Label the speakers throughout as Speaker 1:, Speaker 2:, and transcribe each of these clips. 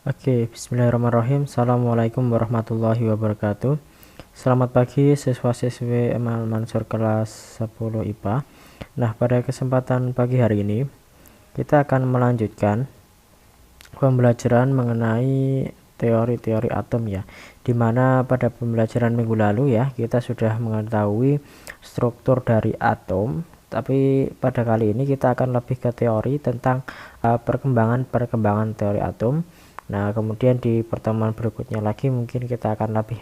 Speaker 1: Oke, bismillahirrahmanirrahim. Assalamualaikum warahmatullahi wabarakatuh. Selamat pagi siswa-siswi Emal Mansur kelas 10 IPA. Nah, pada kesempatan pagi hari ini kita akan melanjutkan pembelajaran mengenai teori-teori atom ya. Dimana pada pembelajaran minggu lalu ya, kita sudah mengetahui struktur dari atom. Tapi pada kali ini kita akan lebih ke teori tentang perkembangan teori atom. Nah, kemudian di pertemuan berikutnya lagi mungkin kita akan lebih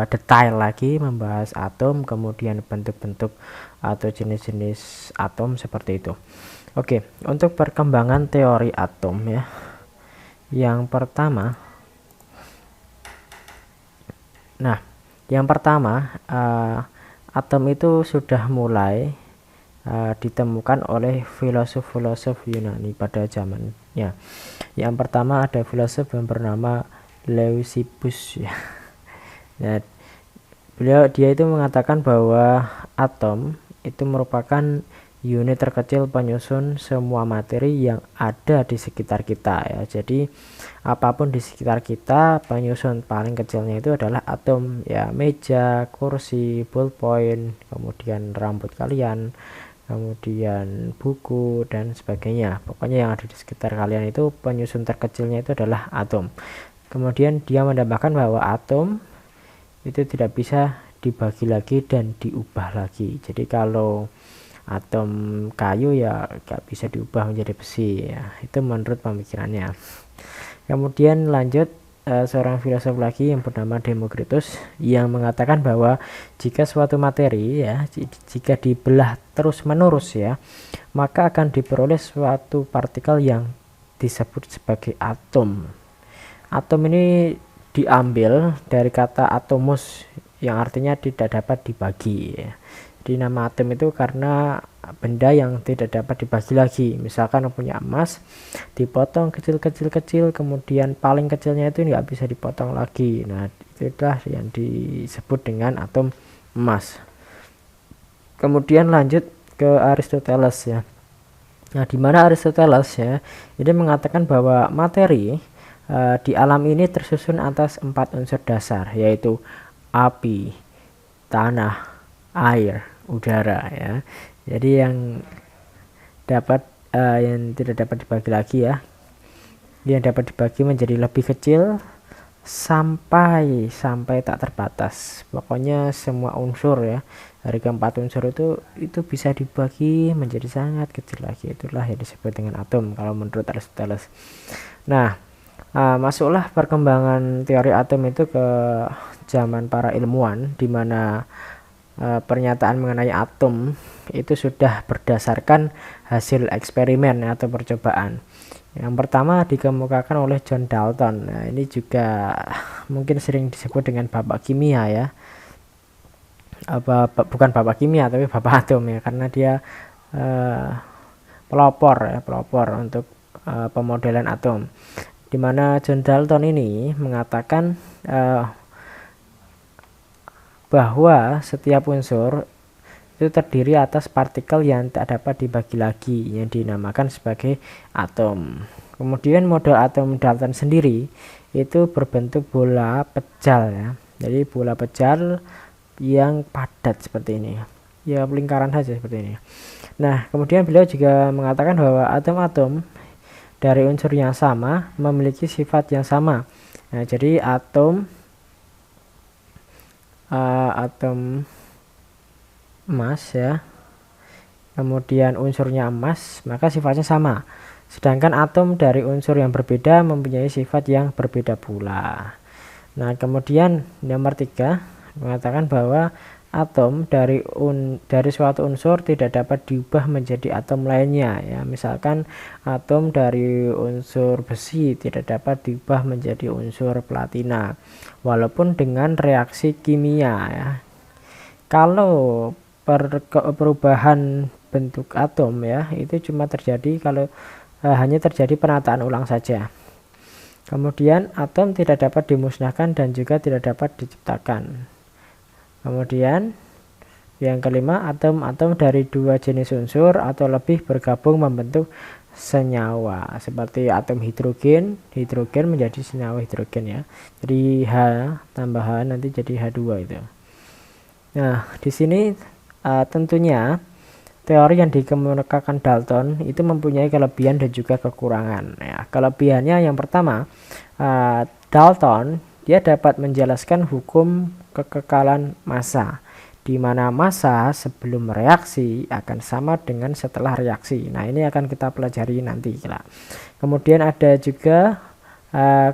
Speaker 1: detail lagi membahas atom, kemudian bentuk-bentuk atau jenis-jenis atom seperti itu. Oke, untuk perkembangan teori atom ya. Yang pertama, atom itu sudah mulai ditemukan oleh filosof-filosof Yunani pada zamannya. Yang pertama ada filosof yang bernama Leucippus ya. Nah, dia itu mengatakan bahwa atom itu merupakan unit terkecil penyusun semua materi yang ada di sekitar kita ya. Jadi apapun di sekitar kita, penyusun paling kecilnya itu adalah atom ya. Meja, kursi, ballpoint, kemudian rambut kalian, kemudian buku dan sebagainya. Pokoknya yang ada di sekitar kalian itu penyusun terkecilnya itu adalah atom. Kemudian dia menambahkan bahwa atom itu tidak bisa dibagi lagi dan diubah lagi. Jadi kalau atom kayu ya gak bisa diubah menjadi besi ya. Itu menurut pemikirannya. Kemudian lanjut seorang filosof lagi yang bernama Demokritus yang mengatakan bahwa jika suatu materi ya jika dibelah terus menerus ya, maka akan diperoleh suatu partikel yang disebut sebagai atom. Atom ini diambil dari kata atomus yang artinya tidak dapat dibagi ya. Jadi nama atom itu karena benda yang tidak dapat dibagi lagi. Misalkan punya emas, dipotong kecil-kecil, kemudian paling kecilnya itu nggak bisa dipotong lagi. Nah, itulah yang disebut dengan atom emas. Kemudian lanjut ke Aristoteles ya. Nah, di mana Aristoteles ya, ini mengatakan bahwa materi di alam ini tersusun atas 4 unsur dasar, yaitu api, tanah, air, udara ya. Jadi yang tidak dapat dibagi lagi ya, yang dapat dibagi menjadi lebih kecil sampai tak terbatas. Pokoknya semua unsur ya, dari keempat unsur itu bisa dibagi menjadi sangat kecil lagi. Itulah yang disebut dengan atom kalau menurut Aristoteles. Nah, masuklah perkembangan teori atom itu ke zaman para ilmuwan, di mana pernyataan mengenai atom itu sudah berdasarkan hasil eksperimen atau percobaan. Yang pertama dikemukakan oleh John Dalton. Nah, ini juga mungkin sering disebut dengan bapak kimia ya. Bukan bapak kimia tapi bapak atom ya, karena dia pelopor untuk pemodelan atom. Di mana John Dalton ini mengatakan bahwa setiap unsur itu terdiri atas partikel yang tak dapat dibagi lagi yang dinamakan sebagai atom. Kemudian model atom Dalton sendiri itu berbentuk bola pejal ya. Jadi bola pejal yang padat seperti ini. Ya lingkaran saja seperti ini. Nah, kemudian beliau juga mengatakan bahwa atom-atom dari unsur yang sama memiliki sifat yang sama. Nah, jadi atom emas ya, kemudian unsurnya emas, maka sifatnya sama. Sedangkan atom dari unsur yang berbeda mempunyai sifat yang berbeda pula. Nah, kemudian nomor 3 mengatakan bahwa atom dari suatu unsur tidak dapat diubah menjadi atom lainnya ya. Misalkan atom dari unsur besi tidak dapat diubah menjadi unsur platina walaupun dengan reaksi kimia ya. Kalau perubahan bentuk atom ya itu cuma terjadi kalau hanya terjadi penataan ulang saja. Kemudian atom tidak dapat dimusnahkan dan juga tidak dapat diciptakan. Kemudian yang kelima, atom-atom dari dua jenis unsur atau lebih bergabung membentuk senyawa seperti atom hidrogen menjadi senyawa hidrogen ya. Jadi H tambahan nanti jadi H2 itu. Nah, di sini tentunya teori yang dikemukakan Dalton itu mempunyai kelebihan dan juga kekurangan ya. Kelebihannya yang pertama, Dalton dia dapat menjelaskan hukum kekekalan massa, di mana massa sebelum reaksi akan sama dengan setelah reaksi. Nah, ini akan kita pelajari nanti. Kemudian ada juga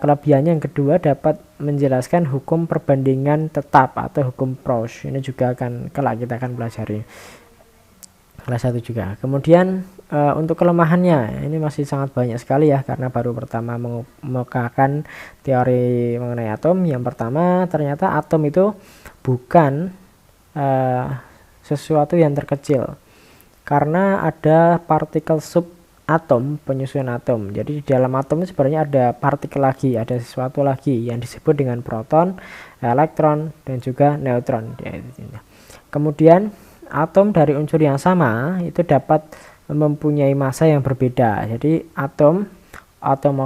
Speaker 1: kelebihannya yang kedua, dapat menjelaskan hukum perbandingan tetap atau hukum Proust. Ini juga kelak kita akan pelajari kelas 1 juga. Kemudian untuk kelemahannya ini masih sangat banyak sekali ya, karena baru pertama mengemukakan teori mengenai atom. Yang pertama, ternyata atom itu bukan sesuatu yang terkecil, karena ada partikel subatom penyusunan atom. Jadi di dalam atom itu sebenarnya ada partikel lagi, ada sesuatu lagi yang disebut dengan proton, elektron, dan juga neutron. Kemudian atom dari unsur yang sama itu dapat mempunyai massa yang berbeda. Jadi atom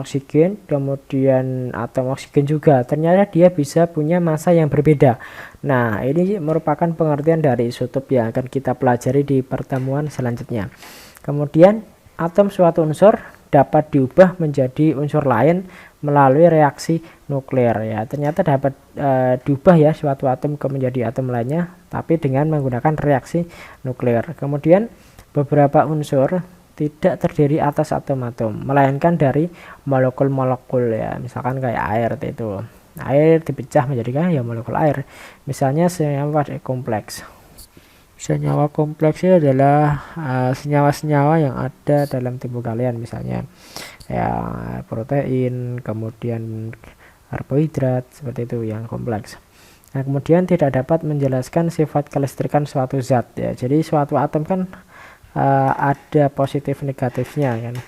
Speaker 1: oksigen, kemudian atom oksigen juga ternyata dia bisa punya massa yang berbeda. Nah, ini merupakan pengertian dari isotop yang akan kita pelajari di pertemuan selanjutnya. Kemudian atom suatu unsur dapat diubah menjadi unsur lain melalui reaksi nuklir ya. Ternyata dapat diubah ya suatu atom menjadi atom lainnya, tapi dengan menggunakan reaksi nuklir. Kemudian beberapa unsur tidak terdiri atas atom-atom, melainkan dari molekul-molekul ya. Misalkan kayak air itu. Air dipecah menjadi ya molekul air. Misalnya senyawa kompleks. Senyawa kompleksnya adalah senyawa-senyawa yang ada dalam tubuh kalian, misalnya ya protein, kemudian karbohidrat, seperti itu yang kompleks. Nah, kemudian tidak dapat menjelaskan sifat kelistrikan suatu zat ya. Jadi suatu atom kan ada positif negatifnya kan,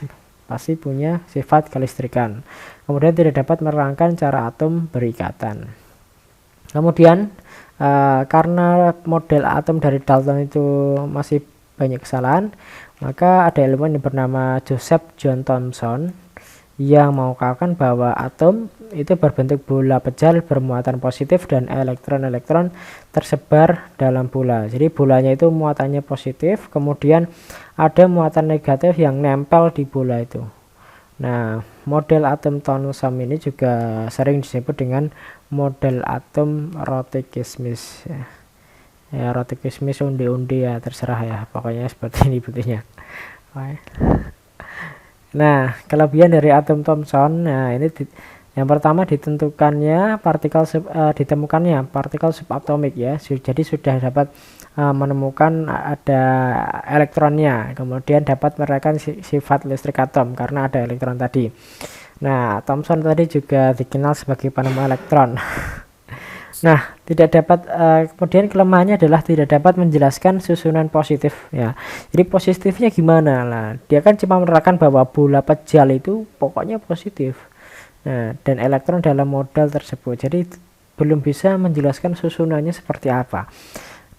Speaker 1: pasti punya sifat kelistrikan. Kemudian tidak dapat menerangkan cara atom berikatan. Kemudian karena model atom dari Dalton itu masih banyak kesalahan, maka ada ilmuwan yang bernama Joseph John Thomson yang mengungkapkan bahwa atom itu berbentuk bola pejal bermuatan positif dan elektron-elektron tersebar dalam bola. Jadi bolanya itu muatannya positif, kemudian ada muatan negatif yang nempel di bola itu. Nah, model atom Thomson ini juga sering disebut dengan model atom Rothkismis ya. Ya, Rothkismis undi-undi ya, terserah ya, pokoknya seperti ini bentuknya. Nah, kelebihan dari atom Thomson, nah ini yang pertama ditemukannya partikel subatomik ya. Jadi sudah dapat menemukan ada elektronnya, kemudian dapat menerangkan sifat listrik atom karena ada elektron tadi. Nah, Thomson tadi juga dikenal sebagai penemu elektron. Nah, kemudian kelemahannya adalah tidak dapat menjelaskan susunan positif ya. Jadi positifnya gimana? Nah, dia kan cuma menerangkan bahwa bola pejal itu pokoknya positif. Nah, dan elektron dalam model tersebut. Jadi belum bisa menjelaskan susunannya seperti apa.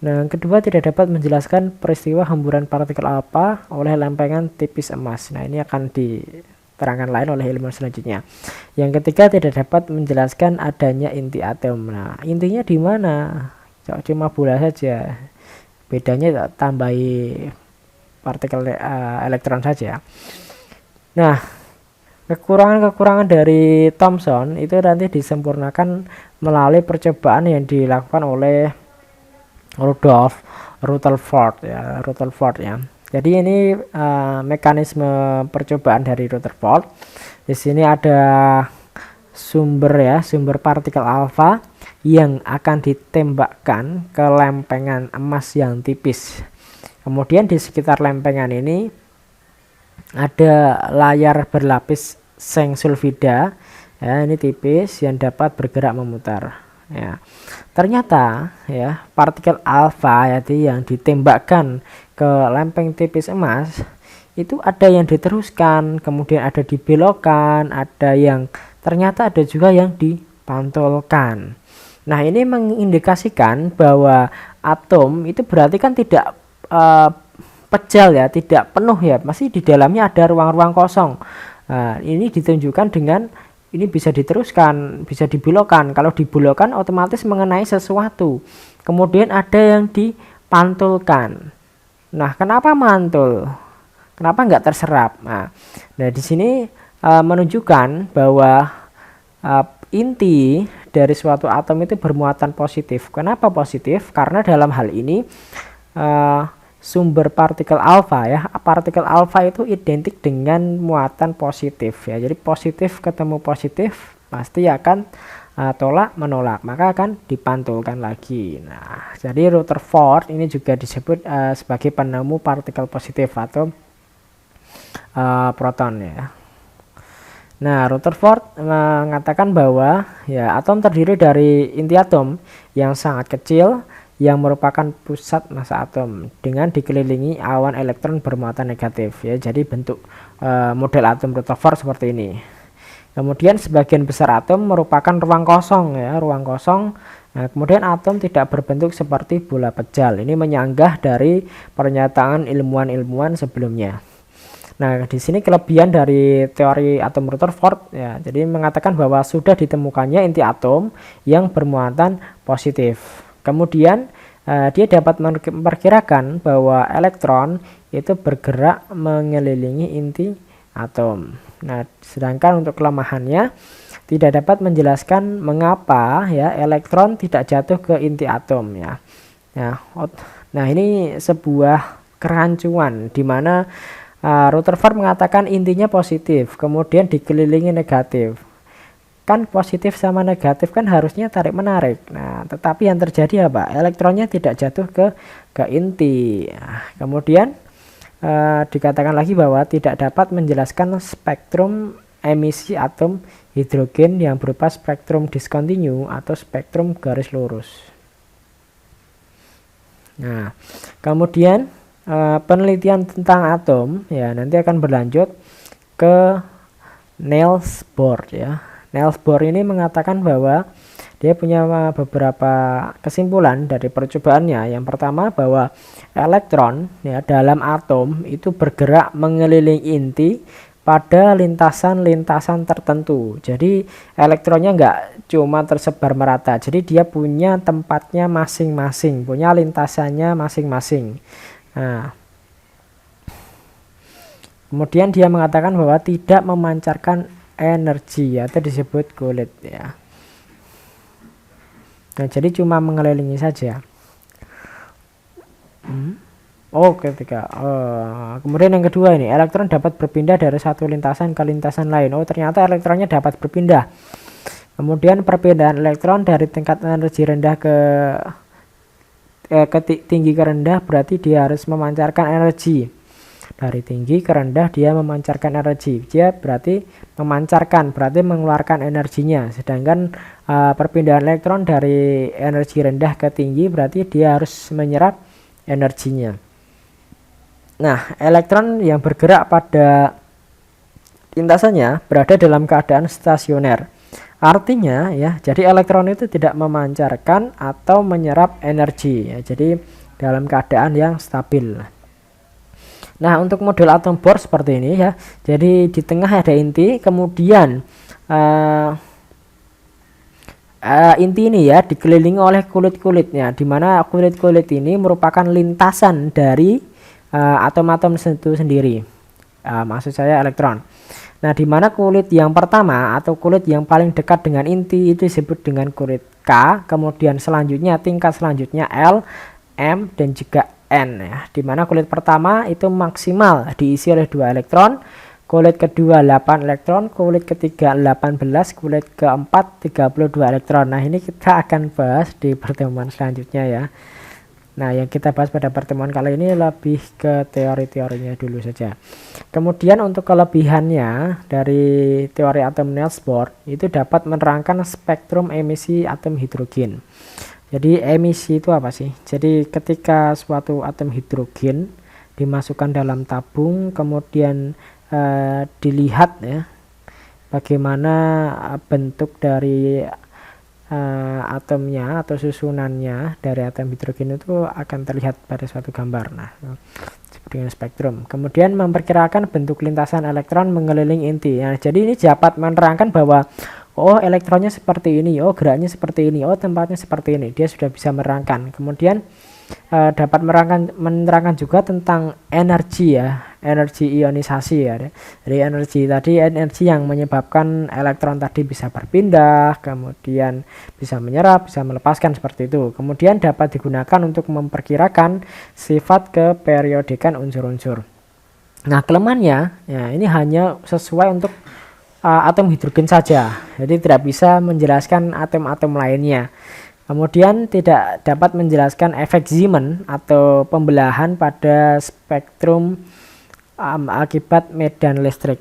Speaker 1: Nah, yang kedua tidak dapat menjelaskan peristiwa hemburan partikel alfa oleh lempengan tipis emas. Nah, ini akan diterangkan lain oleh ilmuwan selanjutnya. Yang ketiga tidak dapat menjelaskan adanya inti atom. Nah, intinya di mana? Cuma bola saja. Bedanya tambahi partikel elektron saja. Nah, kekurangan dari Thomson itu nanti disempurnakan melalui percobaan yang dilakukan oleh Rutherford ya. Jadi ini mekanisme percobaan dari Rutherford. Di sini ada sumber partikel alfa yang akan ditembakkan ke lempengan emas yang tipis. Kemudian di sekitar lempengan ini ada layar berlapis seng sulfida ya, ini tipis yang dapat bergerak memutar ya. Ternyata ya partikel alfa yang ditembakkan ke lempeng tipis emas itu ada yang diteruskan, kemudian ada dibelokkan, ternyata ada juga yang dipantulkan. Nah, ini mengindikasikan bahwa atom itu berarti kan tidak pejal ya, tidak penuh ya, masih di dalamnya ada ruang-ruang kosong. Nah, ini ditunjukkan dengan ini bisa diteruskan, bisa dibelokkan. Kalau dibelokkan otomatis mengenai sesuatu. Kemudian ada yang dipantulkan. Nah, kenapa mantul? Kenapa nggak terserap? Nah di sini menunjukkan bahwa inti dari suatu atom itu bermuatan positif. Kenapa positif? Karena dalam hal ini sumber partikel alfa ya, partikel alfa itu identik dengan muatan positif ya. Jadi positif ketemu positif pasti akan tolak menolak, maka akan dipantulkan lagi. Nah, jadi Rutherford ini juga disebut sebagai penemu partikel positif atau proton ya. Nah, Rutherford mengatakan bahwa ya atom terdiri dari inti atom yang sangat kecil yang merupakan pusat massa atom dengan dikelilingi awan elektron bermuatan negatif ya. Jadi bentuk model atom Rutherford seperti ini. Kemudian sebagian besar atom merupakan ruang kosong ya, ruang kosong. Nah, kemudian atom tidak berbentuk seperti bola pejal. Ini menyanggah dari pernyataan ilmuwan-ilmuwan sebelumnya. Nah, di sini kelebihan dari teori atom Rutherford ya. Jadi mengatakan bahwa sudah ditemukannya inti atom yang bermuatan positif. Kemudian dia dapat memperkirakan bahwa elektron itu bergerak mengelilingi inti atom. Nah, sedangkan untuk kelemahannya tidak dapat menjelaskan mengapa ya elektron tidak jatuh ke inti atom ya. Nah, ini sebuah kerancuan di mana Rutherford mengatakan intinya positif, kemudian dikelilingi negatif. Kan positif sama negatif kan harusnya tarik menarik. Nah, tetapi yang terjadi apa? Elektronnya tidak jatuh ke inti. Nah, kemudian dikatakan lagi bahwa tidak dapat menjelaskan spektrum emisi atom hidrogen yang berupa spektrum diskontinu atau spektrum garis lurus. Nah, kemudian penelitian tentang atom ya nanti akan berlanjut ke Niels Bohr ya. Niels Bohr ini mengatakan bahwa dia punya beberapa kesimpulan dari percobaannya. Yang pertama bahwa elektron ya dalam atom itu bergerak mengelilingi inti pada lintasan-lintasan tertentu. Jadi elektronnya nggak cuma tersebar merata. Jadi dia punya tempatnya masing-masing, punya lintasannya masing-masing. Nah, kemudian dia mengatakan bahwa tidak memancarkan energi atau disebut kulit ya. Nah, jadi cuma mengelilingi saja. Kemudian yang kedua ini, elektron dapat berpindah dari satu lintasan ke lintasan lain. Oh, ternyata elektronnya dapat berpindah. Kemudian perpindahan elektron dari tingkat energi rendah ke tinggi ke rendah berarti dia harus memancarkan energi. Dari tinggi ke rendah dia memancarkan energi. Dia berarti memancarkan, berarti mengeluarkan energinya. Sedangkan perpindahan elektron dari energi rendah ke tinggi berarti dia harus menyerap energinya. Nah, elektron yang bergerak pada lintasannya berada dalam keadaan stasioner. Artinya ya, jadi elektron itu tidak memancarkan atau menyerap energi ya. Jadi dalam keadaan yang stabil. Nah, untuk model atom Bohr seperti ini ya. Jadi di tengah ada inti, kemudian inti ini ya dikelilingi oleh kulit-kulitnya, di mana kulit-kulit ini merupakan lintasan dari atom-atom itu sendiri. Maksud saya elektron. Nah, di mana kulit yang pertama atau kulit yang paling dekat dengan inti itu disebut dengan kulit K, kemudian selanjutnya tingkat selanjutnya L, M dan juga N ya. Di mana kulit pertama itu maksimal diisi oleh 2 elektron, kulit kedua 8 elektron, kulit ketiga 18, kulit keempat 32 elektron. Nah, ini kita akan bahas di pertemuan selanjutnya ya. Nah, yang kita bahas pada pertemuan kali ini lebih ke teori-teorinya dulu saja. Kemudian untuk kelebihannya dari teori atom Niels Bohr itu dapat menerangkan spektrum emisi atom hidrogen. Jadi emisi itu apa sih? Jadi ketika suatu atom hidrogen dimasukkan dalam tabung, kemudian dilihat ya bagaimana bentuk dari atomnya atau susunannya dari atom hidrogen itu akan terlihat pada suatu gambar. Nah, dengan spektrum. Kemudian memperkirakan bentuk lintasan elektron mengelilingi inti. Nah, jadi ini dapat menerangkan bahwa oh elektronnya seperti ini, oh geraknya seperti ini, oh tempatnya seperti ini. Dia sudah bisa menerangkan. Kemudian dapat menerangkan juga tentang energi ya, energi ionisasi ya. Jadi energi yang menyebabkan elektron tadi bisa berpindah, kemudian bisa menyerap, bisa melepaskan seperti itu. Kemudian dapat digunakan untuk memperkirakan sifat keperiodikan unsur-unsur. Nah, kelemahannya ya ini hanya sesuai untuk atom hidrogen saja. Jadi tidak bisa menjelaskan atom-atom lainnya. Kemudian tidak dapat menjelaskan efek Zeeman atau pembelahan pada spektrum akibat medan listrik.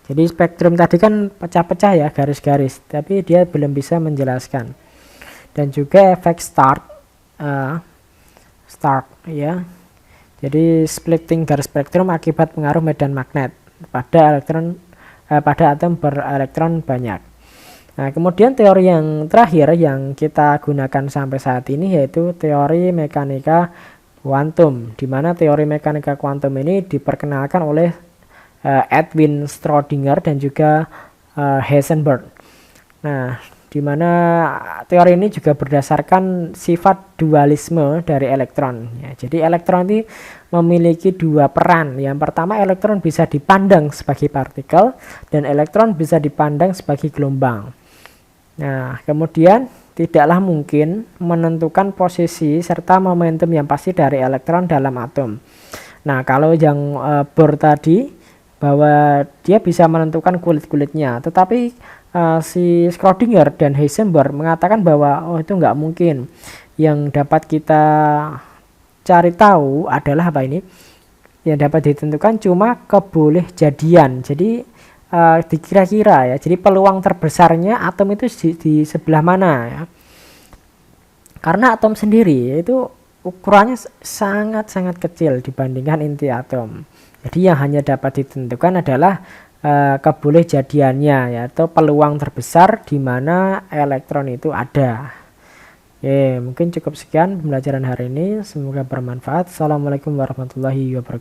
Speaker 1: Jadi spektrum tadi kan pecah-pecah ya, garis-garis, tapi dia belum bisa menjelaskan. Dan juga efek start ya. Jadi splitting garis spektrum akibat pengaruh medan magnet pada atom berelektron banyak. Nah, kemudian teori yang terakhir yang kita gunakan sampai saat ini yaitu teori mekanika kuantum, di mana teori mekanika kuantum ini diperkenalkan oleh Edwin Schrödinger dan juga Heisenberg. Nah, di mana teori ini juga berdasarkan sifat dualisme dari elektron. Ya, jadi elektron ini memiliki dua peran. Yang pertama, elektron bisa dipandang sebagai partikel dan elektron bisa dipandang sebagai gelombang. Nah, kemudian tidaklah mungkin menentukan posisi serta momentum yang pasti dari elektron dalam atom. Nah, kalau yang Bohr tadi bahwa dia bisa menentukan kulit-kulitnya, tetapi si Schrödinger dan Heisenberg mengatakan bahwa itu nggak mungkin. Yang dapat kita cari tahu adalah apa ini? Yang dapat ditentukan cuma kebolehjadian. Jadi dikira-kira ya, jadi peluang terbesarnya atom itu di sebelah mana ya, karena atom sendiri itu ukurannya sangat-sangat kecil dibandingkan inti atom. Jadi yang hanya dapat ditentukan adalah kebolehjadiannya ya, atau peluang terbesar di mana elektron itu ada. Oke, mungkin cukup sekian pembelajaran hari ini, semoga bermanfaat. Assalamualaikum warahmatullahi wabarakatuh.